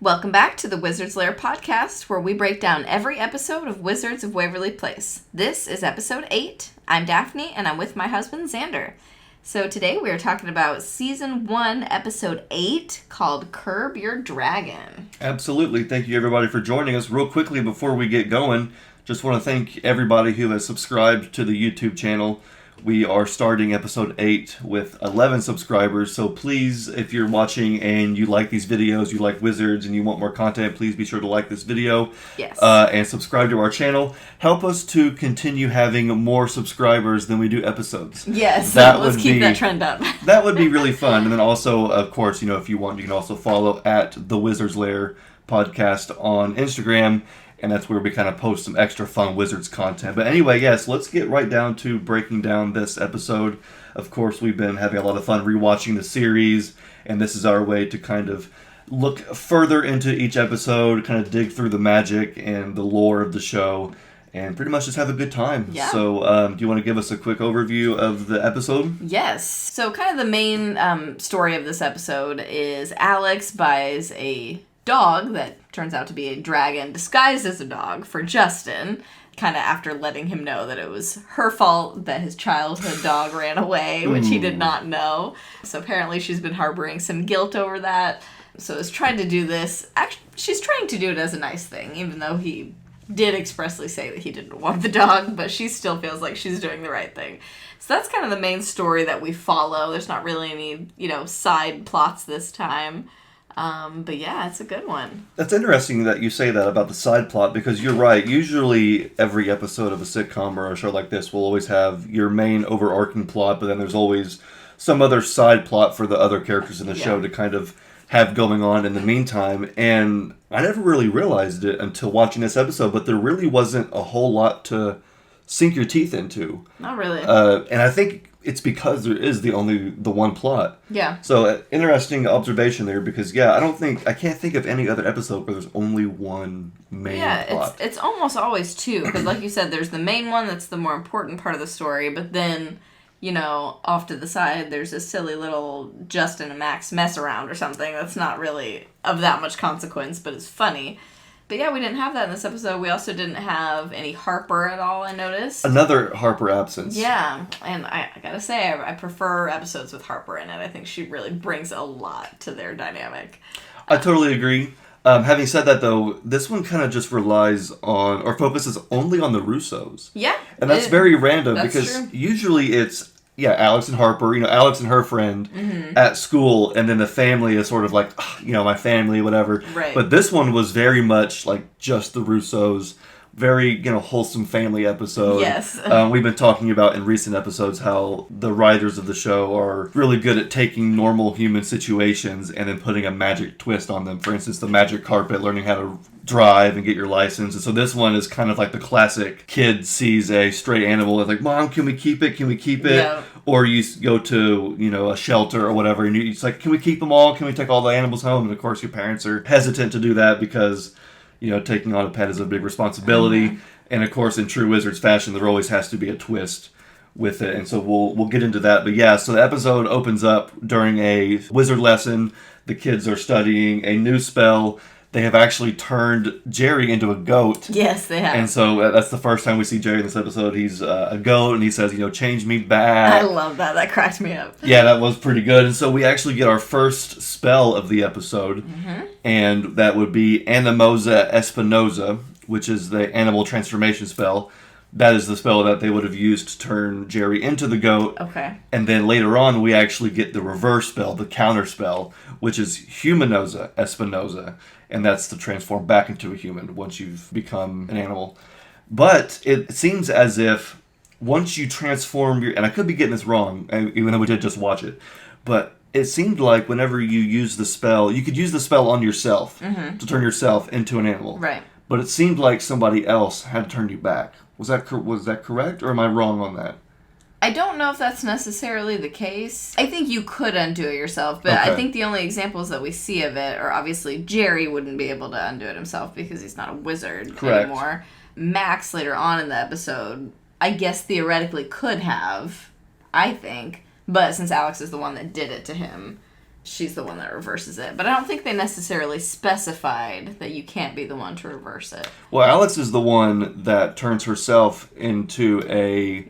Welcome back to the Wizard's Lair podcast, where we break down every episode of Wizards of Waverly Place. This is episode 8. I'm Daphne, and I'm with my husband, Xander. So today we are talking about season 1, episode 8, called Curb Your Dragon. Absolutely. Thank you, everybody, for joining us. Real quickly, before we get going, just want to thank everybody who has subscribed to the YouTube channel. We are starting episode 8 with 11 subscribers, so please, if you're watching and you like these videos, you like Wizards, and you want more content, please be sure to like this video. Yes. And subscribe to our channel. Help us to continue having more subscribers than we do episodes. Yes, let's keep that trend up. That would be really fun. And then also, of course, if you want, you can also follow at the Wizards Lair podcast on Instagram. And that's where we kind of post some extra fun Wizards content. But anyway, yes, let's get right down to breaking down this episode. Of course, we've been having a lot of fun rewatching the series, and this is our way to kind of look further into each episode, kind of dig through the magic and the lore of the show, and pretty much just have a good time. Yeah. So, do you want to give us a quick overview of the episode? Yes. So kind of the main story of this episode is Alex buys a dog that turns out to be a dragon disguised as a dog for Justin, kind of after letting him know that it was her fault that his childhood dog ran away, which he did not know. So apparently she's been harboring some guilt over that. So is trying to do this. Actually, she's trying to do it as a nice thing, even though he did expressly say that he didn't want the dog, but she still feels like she's doing the right thing. So that's kind of the main story that we follow. There's not really any, side plots this time. But yeah, it's a good one. That's interesting that you say that about the side plot, because you're right. Usually every episode of a sitcom or a show like this will always have your main overarching plot, but then there's always some other side plot for the other characters in the show to kind of have going on in the meantime. And I never really realized it until watching this episode, but there really wasn't a whole lot to sink your teeth into. Not really. And I think it's because there is the one plot. Yeah. So interesting observation there, because I can't think of any other episode where there's only one main plot. It's almost always two, because like you said, there's the main one that's the more important part of the story, but then, off to the side, there's a silly little Justin and Max mess around or something that's not really of that much consequence, but it's funny. But yeah, we didn't have that in this episode. We also didn't have any Harper at all, I noticed. Another Harper absence. Yeah, and I gotta say, I prefer episodes with Harper in it. I think she really brings a lot to their dynamic. I totally agree. Having said that, though, this one kind of just relies on, or focuses only on the Russos. Yeah. And that's very random, that's because true. Usually it's, Alex and Harper, Alex and her friend at school, and then the family is sort of like, my family, whatever. Right. But this one was very much like just the Russos, very, wholesome family episode. Yes. We've been talking about in recent episodes how the writers of the show are really good at taking normal human situations and then putting a magic twist on them. For instance, the magic carpet, learning how to drive and get your license. And so this one is kind of like the classic kid sees a stray animal and like, Mom, can we keep it? Can we keep it? Yeah. Or you go to, a shelter or whatever, and it's like, can we keep them all? Can we take all the animals home? And of course your parents are hesitant to do that because, taking on a pet is a big responsibility. Mm-hmm. And of course, in true Wizards fashion, there always has to be a twist with it. And so we'll get into that. But yeah, so the episode opens up during a wizard lesson. The kids are studying a new spell. They have actually turned Jerry into a goat. Yes, they have. And so that's the first time we see Jerry in this episode. He's a goat, and he says, change me back. I love that. That cracked me up. Yeah, that was pretty good. And so we actually get our first spell of the episode, and that would be Animoza Espinoza, which is the animal transformation spell. That is the spell that they would have used to turn Jerry into the goat. Okay. And then later on, we actually get the reverse spell, the counter spell, which is Humanoza Espinoza. And that's to transform back into a human once you've become an animal. But it seems as if once you transform and I could be getting this wrong, even though we did just watch it, but it seemed like whenever you use the spell, you could use the spell on yourself to turn yourself into an animal. Right. But it seemed like somebody else had turned you back. Was that correct, or am I wrong on that? I don't know if that's necessarily the case. I think you could undo it yourself, but Okay. I think the only examples that we see of it are obviously Jerry wouldn't be able to undo it himself because he's not a wizard anymore. Max, later on in the episode, I guess theoretically could have, I think, but since Alex is the one that did it to him, she's the one that reverses it. But I don't think they necessarily specified that you can't be the one to reverse it. Well, Alex is the one that turns herself into a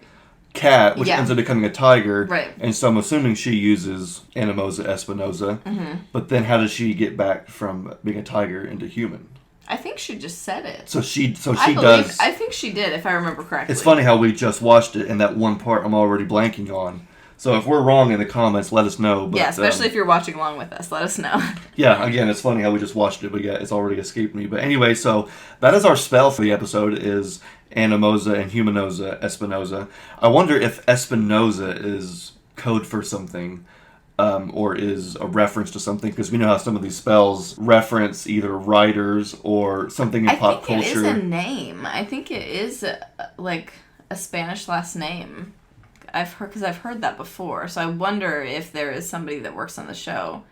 cat, which ends up becoming a tiger. Right. And so I'm assuming she uses Animoza Espinoza. Mm-hmm. But then how does she get back from being a tiger into human? I think she just said it. So she does. I think she did, if I remember correctly. It's funny how we just watched it, and that one part I'm already blanking on. So if we're wrong in the comments, let us know. But, especially if you're watching along with us, let us know. Yeah, again, it's funny how we just watched it, but yeah, it's already escaped me. But anyway, so that is our spell for the episode, is Animoza and Humanoza Espinoza. I wonder if Espinoza is code for something, or is a reference to something, because we know how some of these spells reference either writers or something in pop culture. I think it is a name. I think it is like a Spanish last name. I've heard that before, so I wonder if there is somebody that works on the show.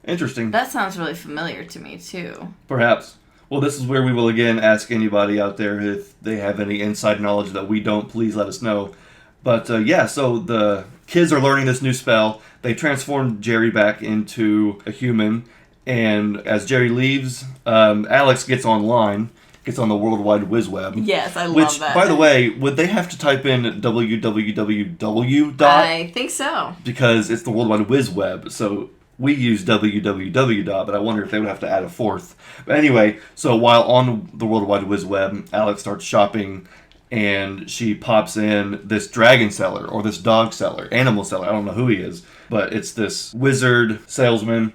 Interesting. That sounds really familiar to me too. Perhaps. Well, this is where we will again ask anybody out there if they have any inside knowledge that we don't. Please let us know. But so the kids are learning this new spell. They transform Jerry back into a human, and as Jerry leaves, Alex gets online. Gets on the World Wide Whiz Web. Yes, I love that. Which, by the way, would they have to type in www. I think so. Because it's the World Wide Whiz Web, so we use www. But I wonder if they would have to add a fourth. But anyway, so while on the World Wide Whiz Web, Alex starts shopping, and she pops in this dragon seller, or this dog seller, animal seller. I don't know who he is, but it's this wizard salesman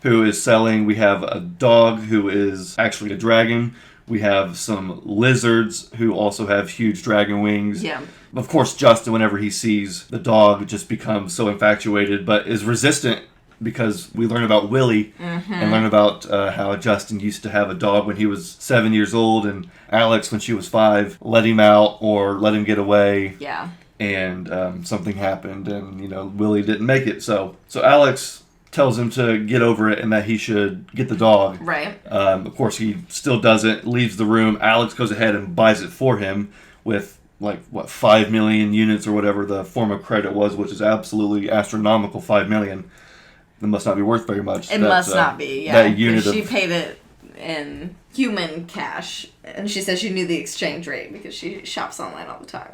who is selling. We have a dog who is actually a dragon. We have some lizards who also have huge dragon wings. Yeah. Of course, Justin, whenever he sees the dog, just becomes so infatuated, but is resistant because we learn about Willie and learn about how Justin used to have a dog when he was 7 years old, and Alex, when she was 5, let him out or let him get away. Yeah. And something happened, and, Willie didn't make it. So Alex tells him to get over it and that he should get the dog. Right. Of course, he still doesn't, leaves the room. Alex goes ahead and buys it for him with, 5 million units or whatever the form of credit was, which is absolutely astronomical, 5 million. It must not be worth very much. It must not be, yeah. That unit she paid it in human cash, and she said she knew the exchange rate because she shops online all the time.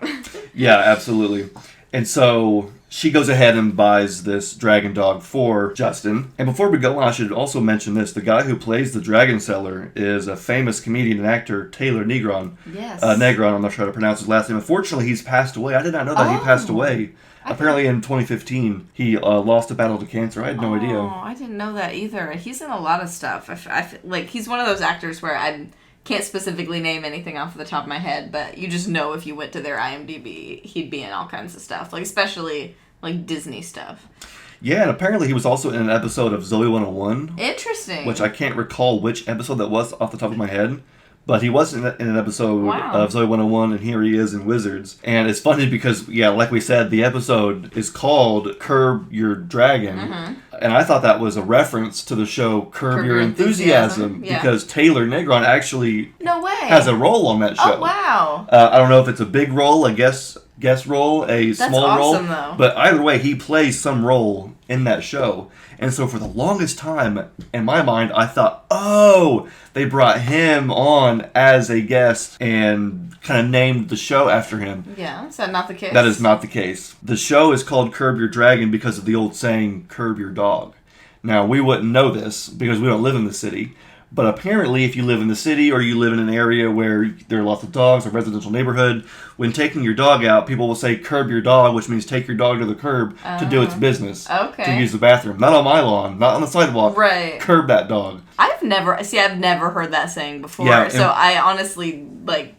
Yeah, absolutely. And so she goes ahead and buys this dragon dog for Justin. And before we go on, I should also mention this. The guy who plays the dragon seller is a famous comedian and actor, Taylor Negron. Yes. Negron, I'm not sure how to pronounce his last name. Unfortunately, he's passed away. I did not know that he passed away. Apparently in 2015, he lost a battle to cancer. I had no idea. Oh, I didn't know that either. He's in a lot of stuff. I feel he's one of those actors where I can't specifically name anything off the top of my head, but you just know if you went to their IMDb, he'd be in all kinds of stuff, especially Disney stuff. Yeah, and apparently he was also in an episode of Zoe 101. Interesting. Which I can't recall which episode that was off the top of my head. But he was in an episode of Zoe 101, and here he is in Wizards. And it's funny because, like we said, the episode is called Curb Your Dragon. Mm-hmm. And I thought that was a reference to the show Curb Your Enthusiasm. Yeah. Because Taylor Negron actually has a role on that show. Oh, wow. I don't know if it's a big role, a guest role, a small role. That's awesome, though. But either way, he plays some role in that show. And so for the longest time, in my mind, I thought, they brought him on as a guest and kind of named the show after him. Yeah, is that not the case? That is not the case. The show is called Curb Your Dragon because of the old saying, curb your dog. Now, we wouldn't know this because we don't live in the city. But apparently, if you live in the city or you live in an area where there are lots of dogs, a residential neighborhood, when taking your dog out, people will say curb your dog, which means take your dog to the curb to do its business. Okay. To use the bathroom. Not on my lawn, not on the sidewalk. Right. Curb that dog. I've never heard that saying before. Yeah, so I honestly,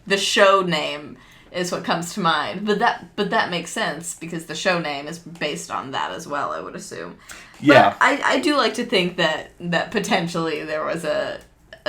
the show name is what comes to mind. But that makes sense because the show name is based on that as well, I would assume. Yeah. But I do like to think that potentially there was a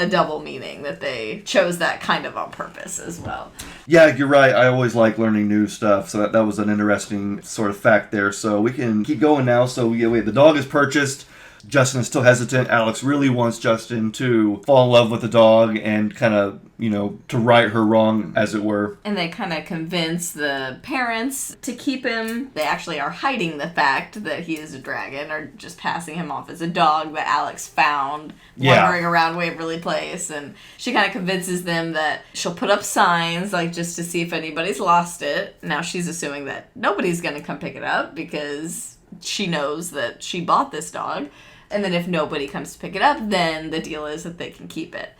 double meaning, that they chose that kind of on purpose as well. Yeah, you're right. I always like learning new stuff, so that was an interesting sort of fact there. So we can keep going now. So the dog is purchased. Justin is still hesitant. Alex really wants Justin to fall in love with the dog and kind of, to right her wrong, as it were. And they kind of convince the parents to keep him. They actually are hiding the fact that he is a dragon, or just passing him off as a dog that Alex found wandering around Waverly Place. And she kind of convinces them that she'll put up signs, like, just to see if anybody's lost it. Now she's assuming that nobody's going to come pick it up because she knows that she bought this dog. And then if nobody comes to pick it up, then the deal is that they can keep it.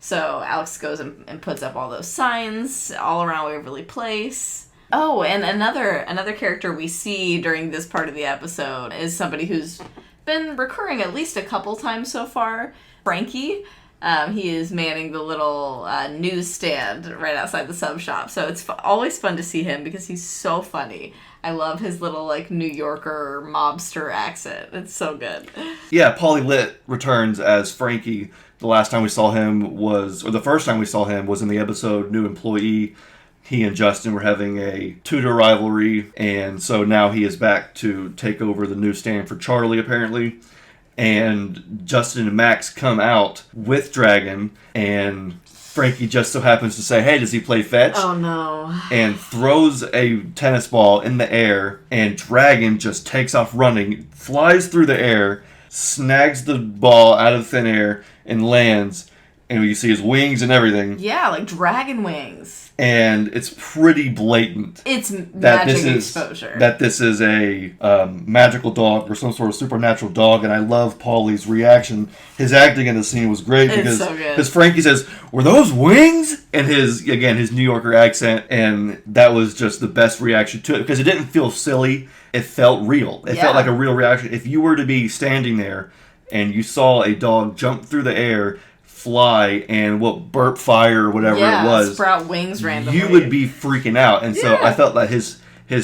So Alex goes and puts up all those signs all around Waverly Place. Oh, and another character we see during this part of the episode is somebody who's been recurring at least a couple times so far, Frankie. He is manning the little newsstand right outside the sub shop. So it's always fun to see him because he's so funny. I love his little, New Yorker mobster accent. It's so good. Yeah, Paulie Litt returns as Frankie. The last time we saw him the first time we saw him was in the episode New Employee. He and Justin were having a tutor rivalry, and so now he is back to take over the newsstand for Charlie, apparently. And Justin and Max come out with Dragon, and Frankie just so happens to say, hey, does he play fetch? Oh, no. And throws a tennis ball in the air, and Dragon just takes off running, flies through the air, snags the ball out of thin air, and lands. And you see his wings and everything. Yeah, like dragon wings. And it's pretty blatant. It's magic exposure. That this is a magical dog or some sort of supernatural dog. And I love Paulie's reaction. His acting in the scene was great because Frankie says, were those wings? And his New Yorker accent. And that was just the best reaction to it because it didn't feel silly. It felt real. It felt like a real reaction. If you were to be standing there and you saw a dog jump through the air, fly, and burp fire or whatever it was, sprout wings randomly, you would be freaking out. And so I felt that his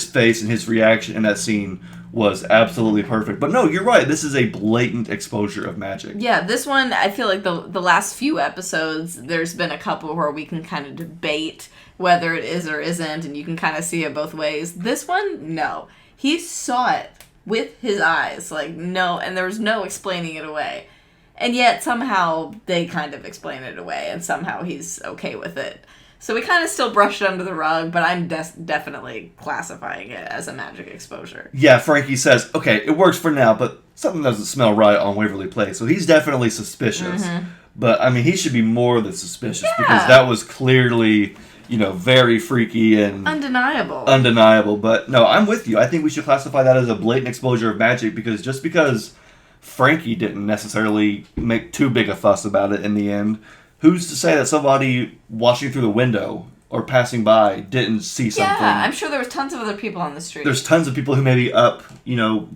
face and his reaction in that scene was absolutely perfect. But no, you're right. This is a blatant exposure of magic. Yeah, this one, I feel like the last few episodes, there's been a couple where we can kind of debate whether it is or isn't, and you can kind of see it both ways. This one, no. He saw it with his eyes. No, and there was no explaining it away. And yet, somehow, they kind of explain it away, and somehow he's okay with it. So we kind of still brush it under the rug, but I'm definitely classifying it as a magic exposure. Yeah, Frankie says, okay, it works for now, but something doesn't smell right on Waverly Place. So he's definitely suspicious. Mm-hmm. But, I mean, he should be more than suspicious because that was clearly, very freaky and undeniable. But, no, I'm with you. I think we should classify that as a blatant exposure of magic because Frankie didn't necessarily make too big a fuss about it in the end, who's to say that somebody watching through the window or passing by didn't see something? Yeah, I'm sure there was tons of other people on the street. There's tons of people who may be up,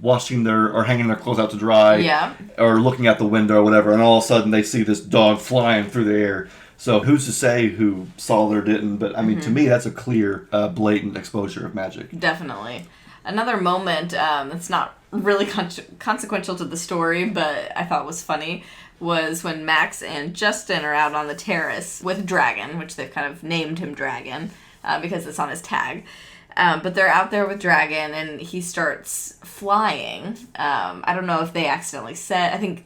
washing or hanging their clothes out to dry, or looking out the window or whatever, and all of a sudden they see this dog flying through the air. So who's to say who saw it or didn't? But, I mean, to me, that's a clear, blatant exposure of magic. Definitely. Another moment that's not really consequential to the story, but I thought was funny, was when Max and Justin are out on the terrace with Dragon, which they've kind of named him Dragon because it's on his tag. But they're out there with Dragon, and he starts flying. I don't know if they accidentally said... I think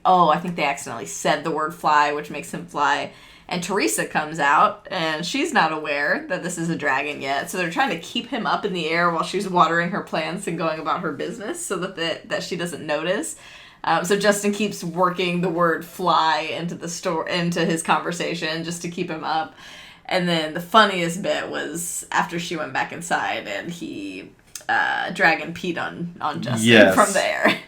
they accidentally said the word fly, which makes him fly. And Teresa comes out, and she's not aware that this is a dragon yet. So they're trying to keep him up in the air while she's watering her plants and going about her business so that she doesn't notice. So Justin keeps working the word fly into his conversation just to keep him up. And then the funniest bit was after she went back inside and Dragon peed on Justin from the air.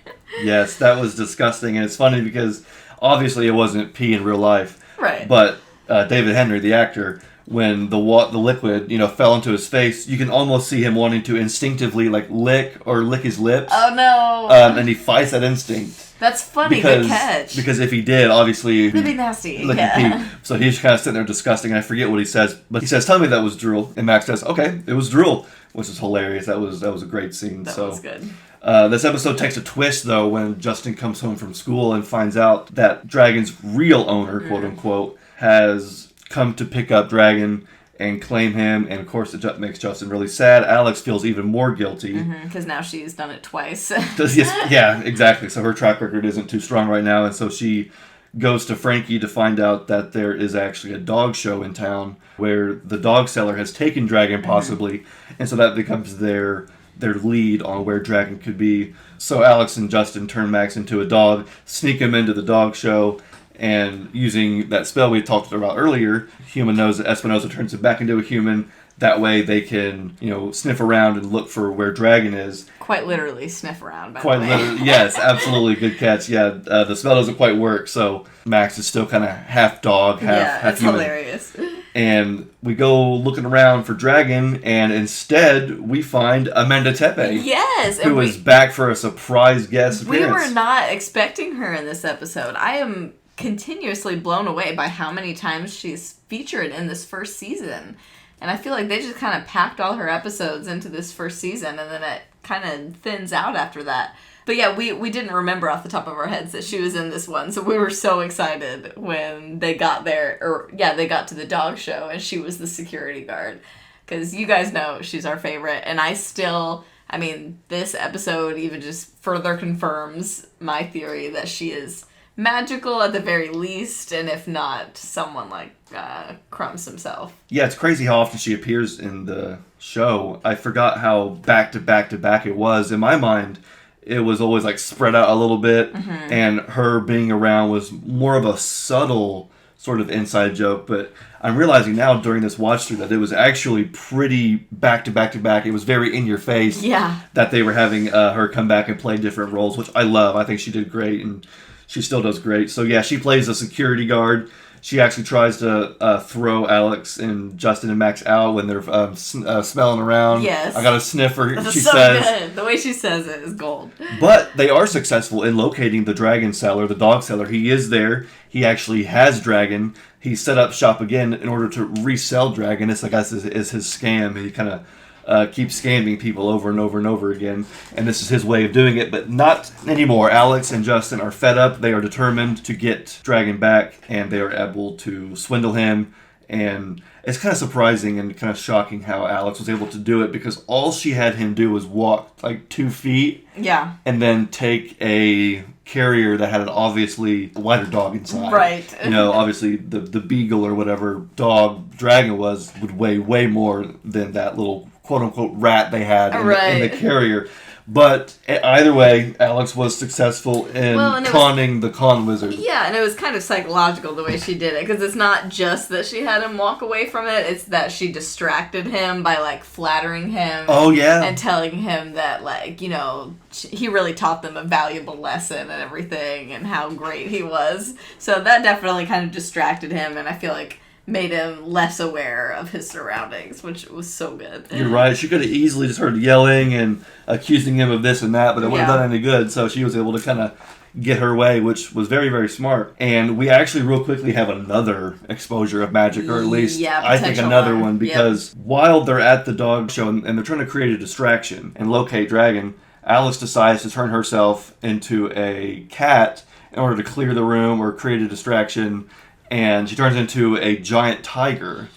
Yes, that was disgusting. And it's funny because obviously it wasn't pee in real life. Right. But David Henry, the actor, when the liquid, fell into his face, you can almost see him wanting to instinctively lick his lips. Oh no! And he fights that instinct. That's funny. Good catch. Because if he did, obviously it'd be nasty. Pee. So he's kind of sitting there disgusting, and I forget what he says, but he says, "Tell me that was drool." And Max says, "Okay, it was drool," which is hilarious. That was a great scene. That was good. This episode takes a twist, though, when Justin comes home from school and finds out that Dragon's real owner, quote unquote, has come to pick up Dragon, and claim him. And of course, it makes Justin really sad. Alex feels even more guilty. Because now she's done it twice. Yeah, exactly. So her track record isn't too strong right now. And so she goes to Frankie to find out that there is actually a dog show in town where the dog seller has taken Dragon possibly. And so that becomes their lead on where Dragon could be. So Alex and Justin turn Max into a dog, sneak him into the dog show, and using that spell we talked about earlier, Humanoza, Espinoza turns him back into a human. That way they can, sniff around and look for where Dragon is. Quite literally sniff around, by Quite the way. literally, yes, absolutely. Good catch. Yeah, the spell doesn't quite work, so Max is still kind of half dog, half human. Hilarious. And we go looking around for Dragon, and instead we find Amanda Tepe. Yes! Who is back for a surprise guest appearance. We were not expecting her in this episode. I am continuously blown away by how many times she's featured in this first season. And I feel like they just kind of packed all her episodes into this first season, and then it kind of thins out after that. But yeah, we didn't remember off the top of our heads that she was in this one, so we were so excited when they got there, they got to the dog show, and she was the security guard. Because you guys know she's our favorite, and this episode even just further confirms my theory that she is magical at the very least, and if not, someone like Crumbs himself. Yeah, it's crazy how often she appears in the show. I forgot how back to back to back it was. In my mind, it was always like spread out a little bit, and her being around was more of a subtle sort of inside joke, but I'm realizing now during this watch through that it was actually pretty back to back to back. It was very in your face that they were having her come back and play different roles, which I love. I think she did great, and she still does great. So yeah, she plays a security guard. She actually tries to throw Alex and Justin and Max out when they're smelling around. Yes. I got a sniffer, she so says. Good. The way she says it is gold. But they are successful in locating the dragon seller, the dog seller. He is there. He actually has Dragon. He set up shop again in order to resell Dragon. This, I guess, is his scam. He kind of keeps scamming people over and over and over again. And this is his way of doing it, but not anymore. Alex and Justin are fed up. They are determined to get Dragon back, and they are able to swindle him. And it's kind of surprising and kind of shocking how Alex was able to do it, because all she had him do was walk like 2 feet. Yeah. And then take a carrier that had an obviously lighter dog inside. Right. Obviously the beagle or whatever dog Dragon would weigh way more than that little quote-unquote rat they had in the carrier. But either way, Alex was successful in conning the con wizard. Yeah, and it was kind of psychological the way she did it, because it's not just that she had him walk away from it, it's that she distracted him by, like, flattering him. Oh, yeah. And telling him that, like, he really taught them a valuable lesson and everything, and how great he was. So that definitely kind of distracted him, and I feel like made him less aware of his surroundings, which was so good. You're right. She could have easily just heard yelling and accusing him of this and that, but it wouldn't have done any good. So she was able to kind of get her way, which was very, very smart. And we actually real quickly have another exposure of magic, or at least I think another one, because while they're at the dog show and they're trying to create a distraction and locate Dragon, Alice decides to turn herself into a cat in order to clear the room or create a distraction. And she turns into a giant tiger,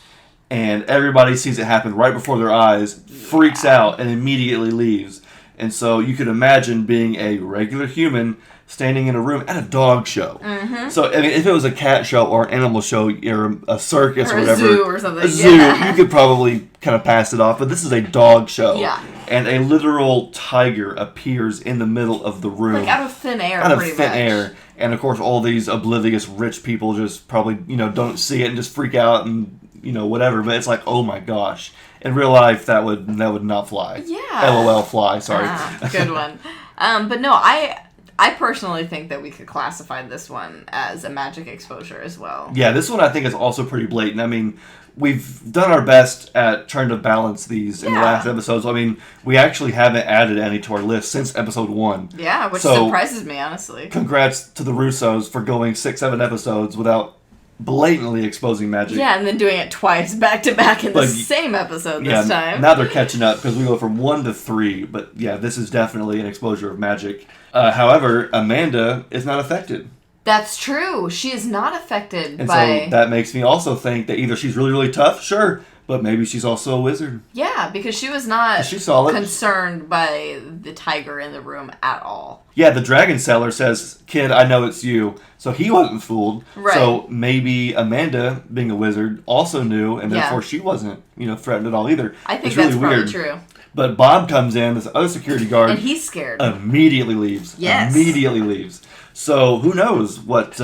and everybody sees it happen right before their eyes, freaks out, and immediately leaves. And so you could imagine being a regular human standing in a room at a dog show. Mm-hmm. So if it was a cat show or an animal show or a circus or whatever, a zoo or something, you could probably kind of pass it off. But this is a dog show. Yeah. And a literal tiger appears in the middle of the room. Like out of thin air, air. And, of course, all these oblivious rich people just probably, don't see it and just freak out and, whatever. But it's like, oh, my gosh. In real life, that would not fly. Yeah. LOL fly, sorry. Good one. But no, I personally think that we could classify this one as a magic exposure as well. Yeah, this one I think is also pretty blatant. I mean, we've done our best at trying to balance these in the last episodes. I mean, we actually haven't added any to our list since episode 1. Yeah, which surprises me, honestly. Congrats to the Russos for going 6-7 episodes without blatantly exposing magic. Yeah, and then doing it twice back to back in the same episode this time. Now they're catching up because we go from 1 to 3. But yeah, this is definitely an exposure of magic. However, Amanda is not affected. That's true. She is not affected and by... so that makes me also think that either she's really, really tough, sure, But maybe she's also a wizard. Yeah, because she was not She saw it. concerned by the tiger in the room at all. Yeah, the dragon seller says, "Kid, I know it's you." So he wasn't fooled. Right. So maybe Amanda, being a wizard, also knew, and therefore she wasn't, threatened at all either. I think it's that's really probably weird. true. But Bob comes in, this other security guard, And he's scared. immediately leaves. Yes. Immediately leaves. So who knows what?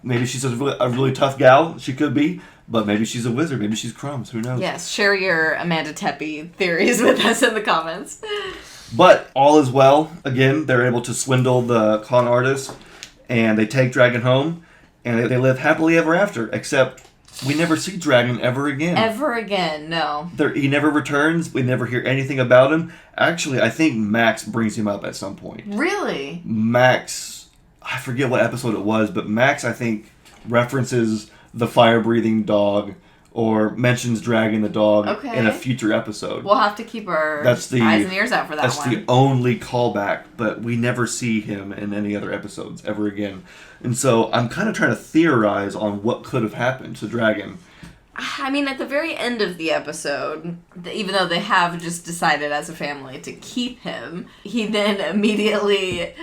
Maybe she's a really tough gal. She could be. But maybe she's a wizard. Maybe she's Crumbs. Who knows? Yes, share your Amanda Tepe theories with us in the comments. But all is well. Again, they're able to swindle the con artist, and they take Dragon home, and they live happily ever after. Except we never see Dragon ever again. Ever again, no. He never returns. We never hear anything about him. Actually, I think Max brings him up at some point. Really? Max, I forget what episode it was, but Max, I think, references the fire-breathing dog or mentions Dragon the dog in a future episode. We'll have to keep our eyes and ears out for that one. That's the only callback, but we never see him in any other episodes ever again. And so I'm kind of trying to theorize on what could have happened to Dragon. I mean, at the very end of the episode, even though they have just decided as a family to keep him, he then immediately...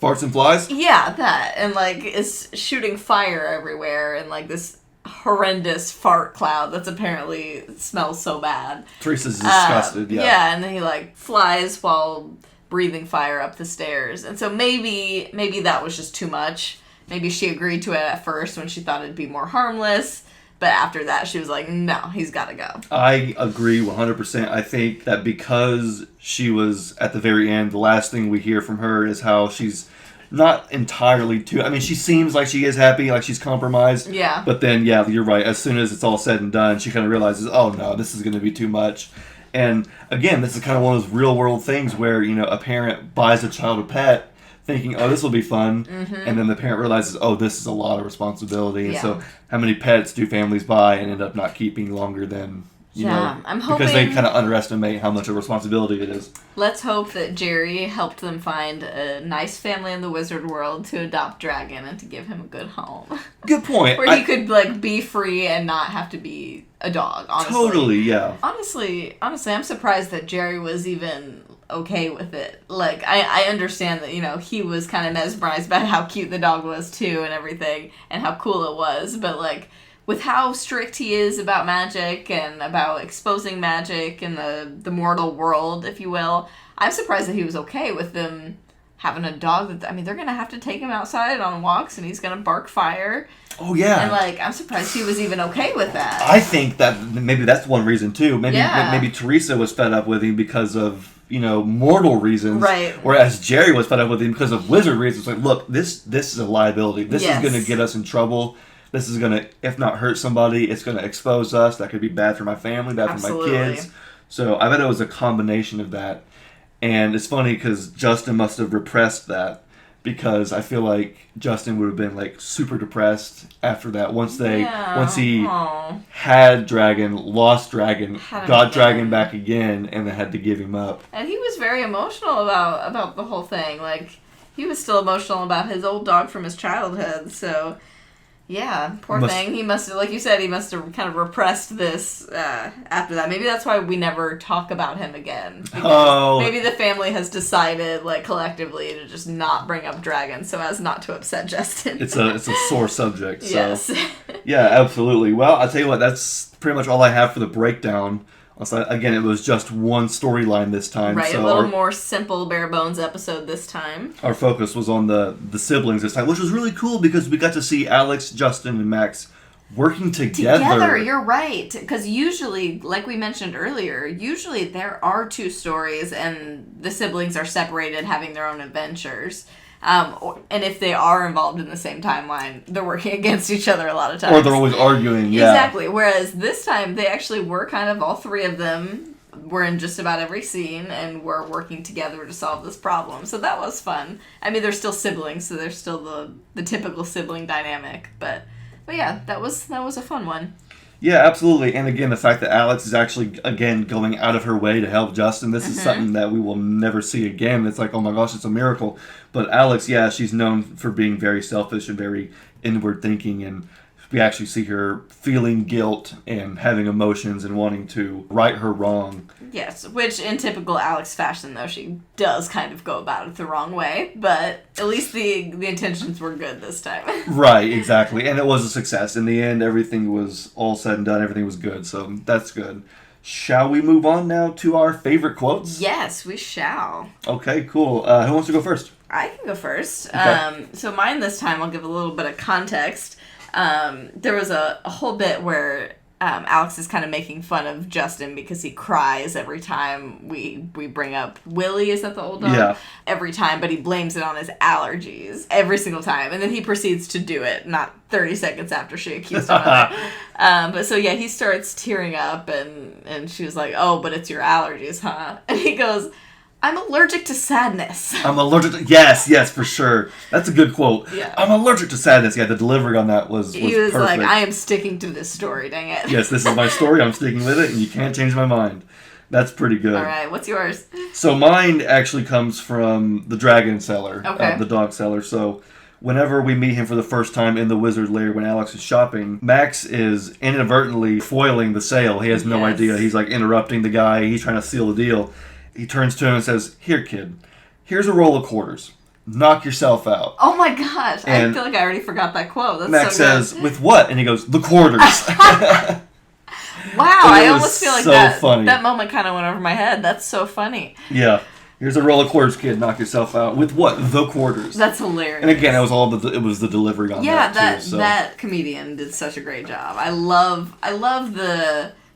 Farts and flies? Yeah, that. And, is shooting fire everywhere and, this horrendous fart cloud that's apparently smells so bad. Teresa's disgusted, yeah. Yeah, and then he, flies while breathing fire up the stairs. And so maybe that was just too much. Maybe she agreed to it at first when she thought it'd be more harmless. But after that, she was like, no, he's got to go. I agree 100%. I think that because she was at the very end, the last thing we hear from her is how she's not entirely too... I mean, she seems like she is happy, like she's compromised. Yeah. But then, yeah, you're right. As soon as it's all said and done, she kind of realizes, oh, no, this is going to be too much. And, again, this is kind of one of those real-world things where, a parent buys a child a pet thinking, oh, this will be fun. Mm-hmm. And then the parent realizes, oh, this is a lot of responsibility. And so how many pets do families buy and end up not keeping longer than, you know, I'm hoping, because they kind of underestimate how much of a responsibility it is. Let's hope that Jerry helped them find a nice family in the wizard world to adopt Dragon and to give him a good home. Good point. Where he could, be free and not have to be a dog, honestly. Totally, yeah. Honestly, I'm surprised that Jerry was even okay with it. I understand that, he was kind of mesmerized by how cute the dog was, too, and everything, and how cool it was, but, with how strict he is about magic and about exposing magic in the mortal world, if you will, I'm surprised that he was okay with them having a dog they're going to have to take him outside on walks, and he's going to bark fire. Oh, yeah. And, I'm surprised he was even okay with that. I think that maybe that's one reason, too. Maybe Teresa was fed up with him because of, mortal reasons. Right. Whereas Jerry was fed up with him because of wizard reasons. Look, this is a liability. This is going to get us in trouble. This is going to, if not hurt somebody, it's going to expose us. That could be bad for my family, bad Absolutely. for my kids. So I bet it was a combination of that. And it's funny because Justin must have repressed that, because I feel like Justin would have been super depressed after that. Once he had Dragon, lost Dragon, got Dragon back again, and then had to give him up. And he was very emotional about the whole thing. He was still emotional about his old dog from his childhood. So, yeah, poor thing. He must have, like you said, he must have kind of repressed this after that. Maybe that's why we never talk about him again. Maybe the family has decided, collectively, to just not bring up Dragon so as not to upset Justin. It's a sore subject. So. Yes. Yeah, absolutely. Well, I'll tell you what, that's pretty much all I have for the breakdown. So, again, it was just one storyline this time. Right, so a little more simple, bare bones episode this time. Our focus was on the siblings this time, which was really cool because we got to see Alex, Justin, and Max working together. You're right. Because usually, like we mentioned earlier, there are two stories and the siblings are separated having their own adventures. And if they are involved in the same timeline, they're working against each other a lot of times. Or they're always arguing, yeah. Exactly. Whereas this time, they actually were kind of, all three of them were in just about every scene and were working together to solve this problem. So that was fun. They're still siblings, so they're still the typical sibling dynamic. But yeah, that was a fun one. Yeah, absolutely. And again, the fact that Alex is actually, again, going out of her way to help Justin, this is something that we will never see again. It's oh my gosh, it's a miracle. But Alex, yeah, she's known for being very selfish and very inward thinking and we actually see her feeling guilt and having emotions and wanting to right her wrong. Yes, which in typical Alex fashion, though, she does kind of go about it the wrong way, but at least the intentions were good this time. Right, exactly. And it was a success. In the end, everything was all said and done. Everything was good, so that's good. Shall we move on now to our favorite quotes? Yes, we shall. Okay, cool. Who wants to go first? I can go first. Okay. So mine this time, I'll give a little bit of context. There was a whole bit where Alex is kind of making fun of Justin because he cries every time we bring up Willie. Is that the old dog? Yeah. Every time, but he blames it on his allergies every single time. And then he proceeds to do it, not 30 seconds after she accused him of it. But so, yeah, he starts tearing up, and she was like, oh, but it's your allergies, huh? And he goes, I'm allergic to sadness. I'm allergic to... Yes, for sure. That's a good quote. Yeah. I'm allergic to sadness. Yeah, the delivery on that was He was perfect. like, I am sticking to this story, dang it. Yes, this is my story. I'm sticking with it, and you can't change my mind. That's pretty good. All right, what's yours? So mine actually comes from the dragon seller, Okay. The dog seller. So whenever we meet him for the first time in the wizard lair when Alex is shopping, Max is inadvertently foiling the sale. He has no Yes. idea. He's like interrupting the guy. He's trying to seal the deal. He turns to him and says, here, kid, here's a roll of quarters. Knock yourself out. Oh my gosh, And I feel like I already forgot that quote. That's Max so good. says, with what? And he goes, the quarters. Wow, And it I was almost feel like so that funny. that moment kind of went over my head. That's so funny. Yeah. Here's a roll of quarters, kid. Knock yourself out. With what? The quarters. That's hilarious. And again, it was the delivery on yeah, that too. So. that comedian did such a great job. I love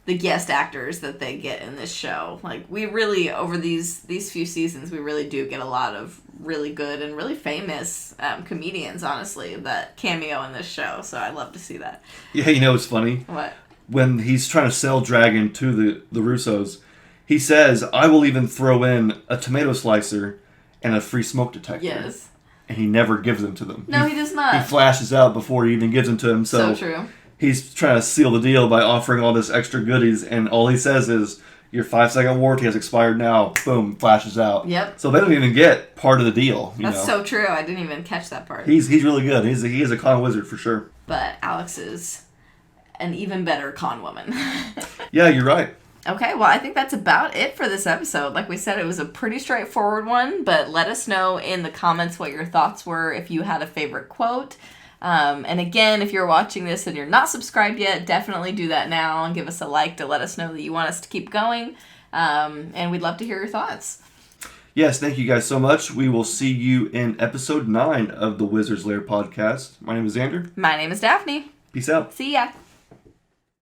the guest actors that they get in this show. Like, we really, over these few seasons, we really do get a lot of really good and really famous comedians, honestly, that cameo in this show. So I love to see that. Yeah, you know what's funny? What? When he's trying to sell Dragon to the Russos, he says, I will even throw in a tomato slicer and a free smoke detector. Yes. And he never gives them to them. No, he does not. He flashes out before he even gives them to him. So true. He's trying to seal the deal by offering all this extra goodies, and all he says is, your 5-second warranty has expired now. Boom, flashes out. Yep. So they don't even get part of the deal. That's so true. I didn't even catch that part. He's really good. He is a con wizard for sure. But Alex is an even better con woman. Yeah, you're right. Okay, well, I think that's about it for this episode. Like we said, it was a pretty straightforward one, but let us know in the comments what your thoughts were, if you had a favorite quote. And again, if you're watching this and you're not subscribed yet, definitely do that now and give us a like to let us know that you want us to keep going. And we'd love to hear your thoughts. Yes, thank you guys so much. We will see you in episode 9 of the Wizard's Lair podcast. My name is Xander. My name is Daphne. Peace out. See ya.